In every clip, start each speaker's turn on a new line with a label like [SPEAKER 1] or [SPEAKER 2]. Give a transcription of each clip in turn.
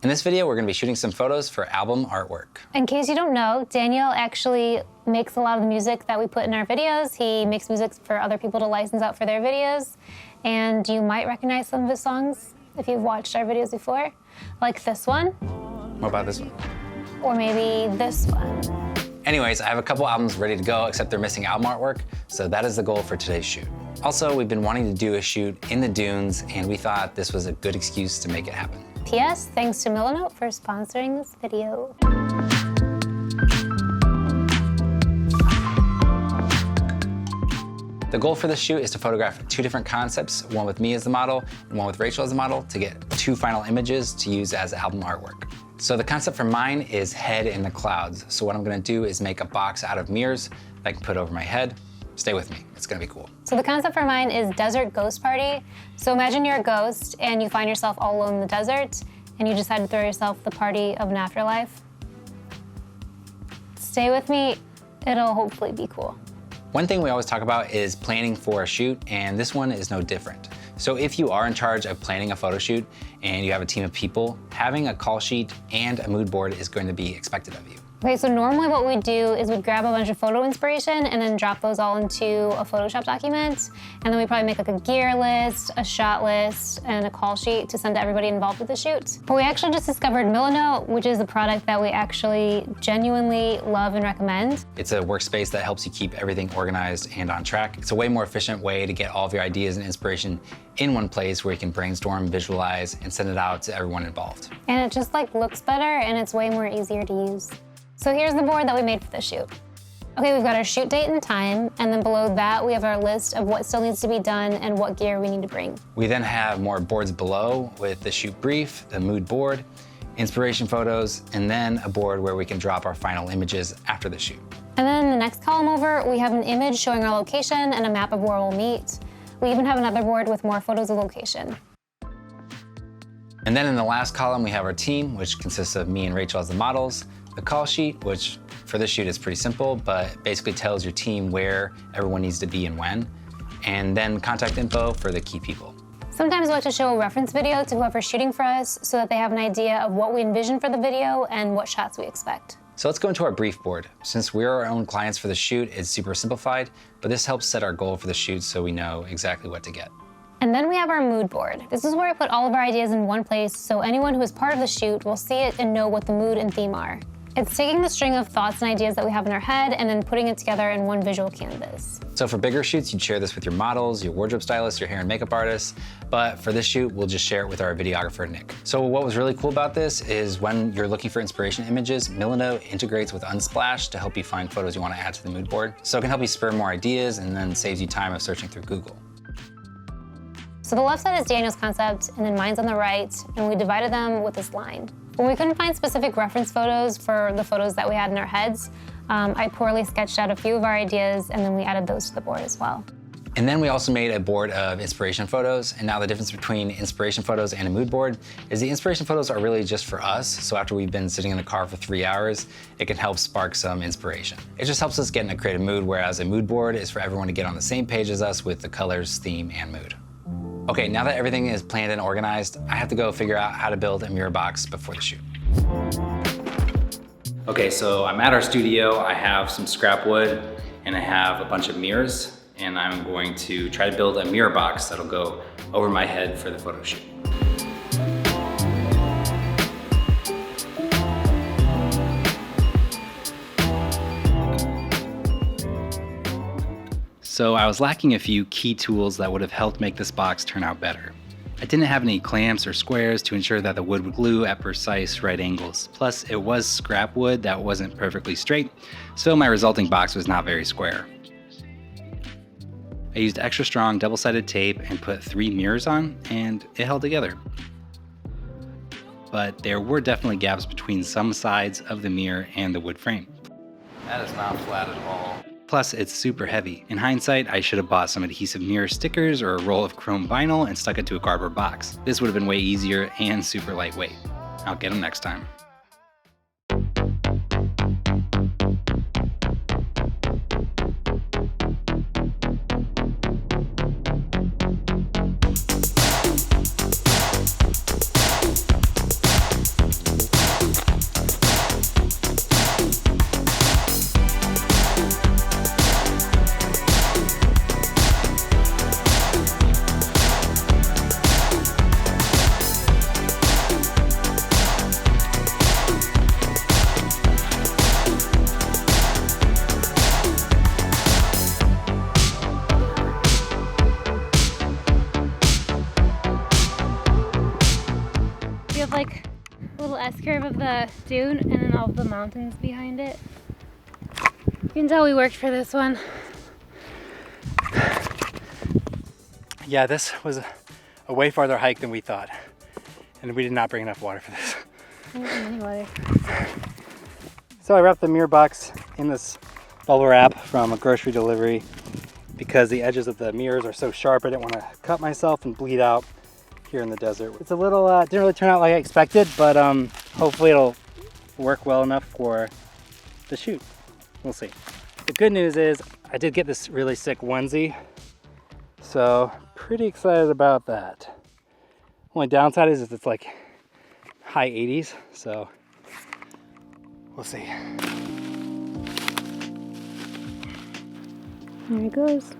[SPEAKER 1] In this video, we're going to be shooting some photos for album artwork.
[SPEAKER 2] In case you don't know, Daniel actually makes a lot of the music that we put in our videos. He makes music for other people to license out for their videos. And you might recognize some of his songs if you've watched our videos before, like this one.
[SPEAKER 1] What about this one?
[SPEAKER 2] Or maybe this one.
[SPEAKER 1] Anyways, I have a couple albums ready to go, except they're missing album artwork, so that is the goal for today's shoot. Also, we've been wanting to do a shoot in the dunes, and we thought this was a good excuse to make it happen.
[SPEAKER 2] P.S. Thanks to Milanote for sponsoring this video.
[SPEAKER 1] The goal for this shoot is to photograph two different concepts, one with me as the model and one with Rachel as the model, to get two final images to use as album artwork. So the concept for mine is head in the clouds. So what I'm gonna do is make a box out of mirrors that I can put over my head. Stay with me, it's gonna be cool.
[SPEAKER 2] So the concept for mine is desert ghost party. So imagine you're a ghost and you find yourself all alone in the desert and you decide to throw yourself the party of an afterlife. Stay with me, it'll hopefully be cool.
[SPEAKER 1] One thing we always talk about is planning for a shoot, and this one is no different. So if you are in charge of planning a photo shoot and you have a team of people, having a call sheet and a mood board is going to be expected of you.
[SPEAKER 2] Okay, so normally what we do is we grab a bunch of photo inspiration and then drop those all into a Photoshop document. And then we probably make like a gear list, a shot list, and a call sheet to send to everybody involved with the shoot. But we actually just discovered Milanote, which is a product that we actually genuinely love and recommend.
[SPEAKER 1] It's a workspace that helps you keep everything organized and on track. It's a way more efficient way to get all of your ideas and inspiration in one place where you can brainstorm, visualize, and send it out to everyone involved.
[SPEAKER 2] And it just like looks better and it's way more easier to use. So here's the board that we made for the shoot. Okay, we've got our shoot date and time, and then below that we have our list of what still needs to be done and what gear we need to bring.
[SPEAKER 1] We then have more boards below with the shoot brief, the mood board, inspiration photos, and then a board where we can drop our final images after the shoot.
[SPEAKER 2] And then the next column over, we have an image showing our location and a map of where we'll meet. We even have another board with more photos of location.
[SPEAKER 1] And then in the last column, we have our team, which consists of me and Rachel as the models, the call sheet, which for this shoot is pretty simple, but basically tells your team where everyone needs to be and when, and then contact info for the key people.
[SPEAKER 2] Sometimes we like to show a reference video to whoever's shooting for us so that they have an idea of what we envision for the video and what shots we expect.
[SPEAKER 1] So let's go into our brief board. Since we're our own clients for the shoot, it's super simplified, but this helps set our goal for the shoot so we know exactly what to get.
[SPEAKER 2] And then we have our mood board. This is where we put all of our ideas in one place so anyone who is part of the shoot will see it and know what the mood and theme are. It's taking the string of thoughts and ideas that we have in our head and then putting it together in one visual canvas.
[SPEAKER 1] So for bigger shoots, you'd share this with your models, your wardrobe stylist, your hair and makeup artist, but for this shoot, we'll just share it with our videographer, Nick. So what was really cool about this is when you're looking for inspiration images, Milanote integrates with Unsplash to help you find photos you want to add to the mood board. So it can help you spur more ideas and then saves you time of searching through Google.
[SPEAKER 2] So the left side is Daniel's concept, and then mine's on the right, and we divided them with this line. When we couldn't find specific reference photos for the photos that we had in our heads, I poorly sketched out a few of our ideas, and then we added those to the board as well.
[SPEAKER 1] And then we also made a board of inspiration photos, and now the difference between inspiration photos and a mood board is the inspiration photos are really just for us, so after we've been sitting in the car for 3 hours, it can help spark some inspiration. It just helps us get in a creative mood, whereas a mood board is for everyone to get on the same page as us with the colors, theme, and mood. Okay, now that everything is planned and organized, I have to go figure out how to build a mirror box before the shoot. Okay, so I'm at our studio. I have some scrap wood and I have a bunch of mirrors, and I'm going to try to build a mirror box that'll go over my head for the photo shoot. So I was lacking a few key tools that would have helped make this box turn out better. I didn't have any clamps or squares to ensure that the wood would glue at precise right angles. Plus, it was scrap wood that wasn't perfectly straight, so my resulting box was not very square. I used extra strong double-sided tape and put 3 mirrors on, and it held together. But there were definitely gaps between some sides of the mirror and the wood frame. That is not flat at all. Plus, it's super heavy. In hindsight, I should have bought some adhesive mirror stickers or a roll of chrome vinyl and stuck it to a cardboard box. This would have been way easier and super lightweight. I'll get them next time.
[SPEAKER 2] Little S-curve of the dune and then all of the mountains behind it. You can tell we worked for this one.
[SPEAKER 3] Yeah, this was a way farther hike than we thought. And we did not bring enough water for this.
[SPEAKER 2] I don't need any water.
[SPEAKER 3] So I wrapped the mirror box in this bubble wrap from a grocery delivery because the edges of the mirrors are so sharp. I didn't want to cut myself and bleed out here in the desert. It's a little, didn't really turn out like I expected, but hopefully it'll work well enough for the shoot. We'll see. The good news is I did get this really sick onesie, so pretty excited about that. Only downside is it's like high 80s, so we'll see.
[SPEAKER 2] There it goes.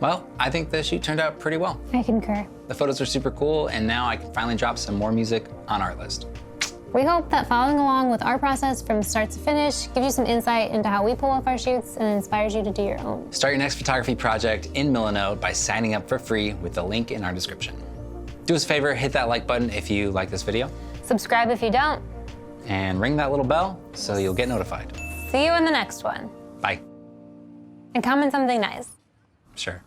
[SPEAKER 1] Well, I think the shoot turned out pretty well.
[SPEAKER 2] I concur.
[SPEAKER 1] The photos are super cool, and now I can finally drop some more music on Artlist.
[SPEAKER 2] We hope that following along with our process from start to finish gives you some insight into how we pull off our shoots and inspires you to do your own.
[SPEAKER 1] Start your next photography project in Milanote by signing up for free with the link in our description. Do us a favor, hit that like button if you like this video.
[SPEAKER 2] Subscribe if you don't.
[SPEAKER 1] And ring that little bell so you'll get notified.
[SPEAKER 2] See you in the next one.
[SPEAKER 1] Bye.
[SPEAKER 2] And comment something nice.
[SPEAKER 1] Sure.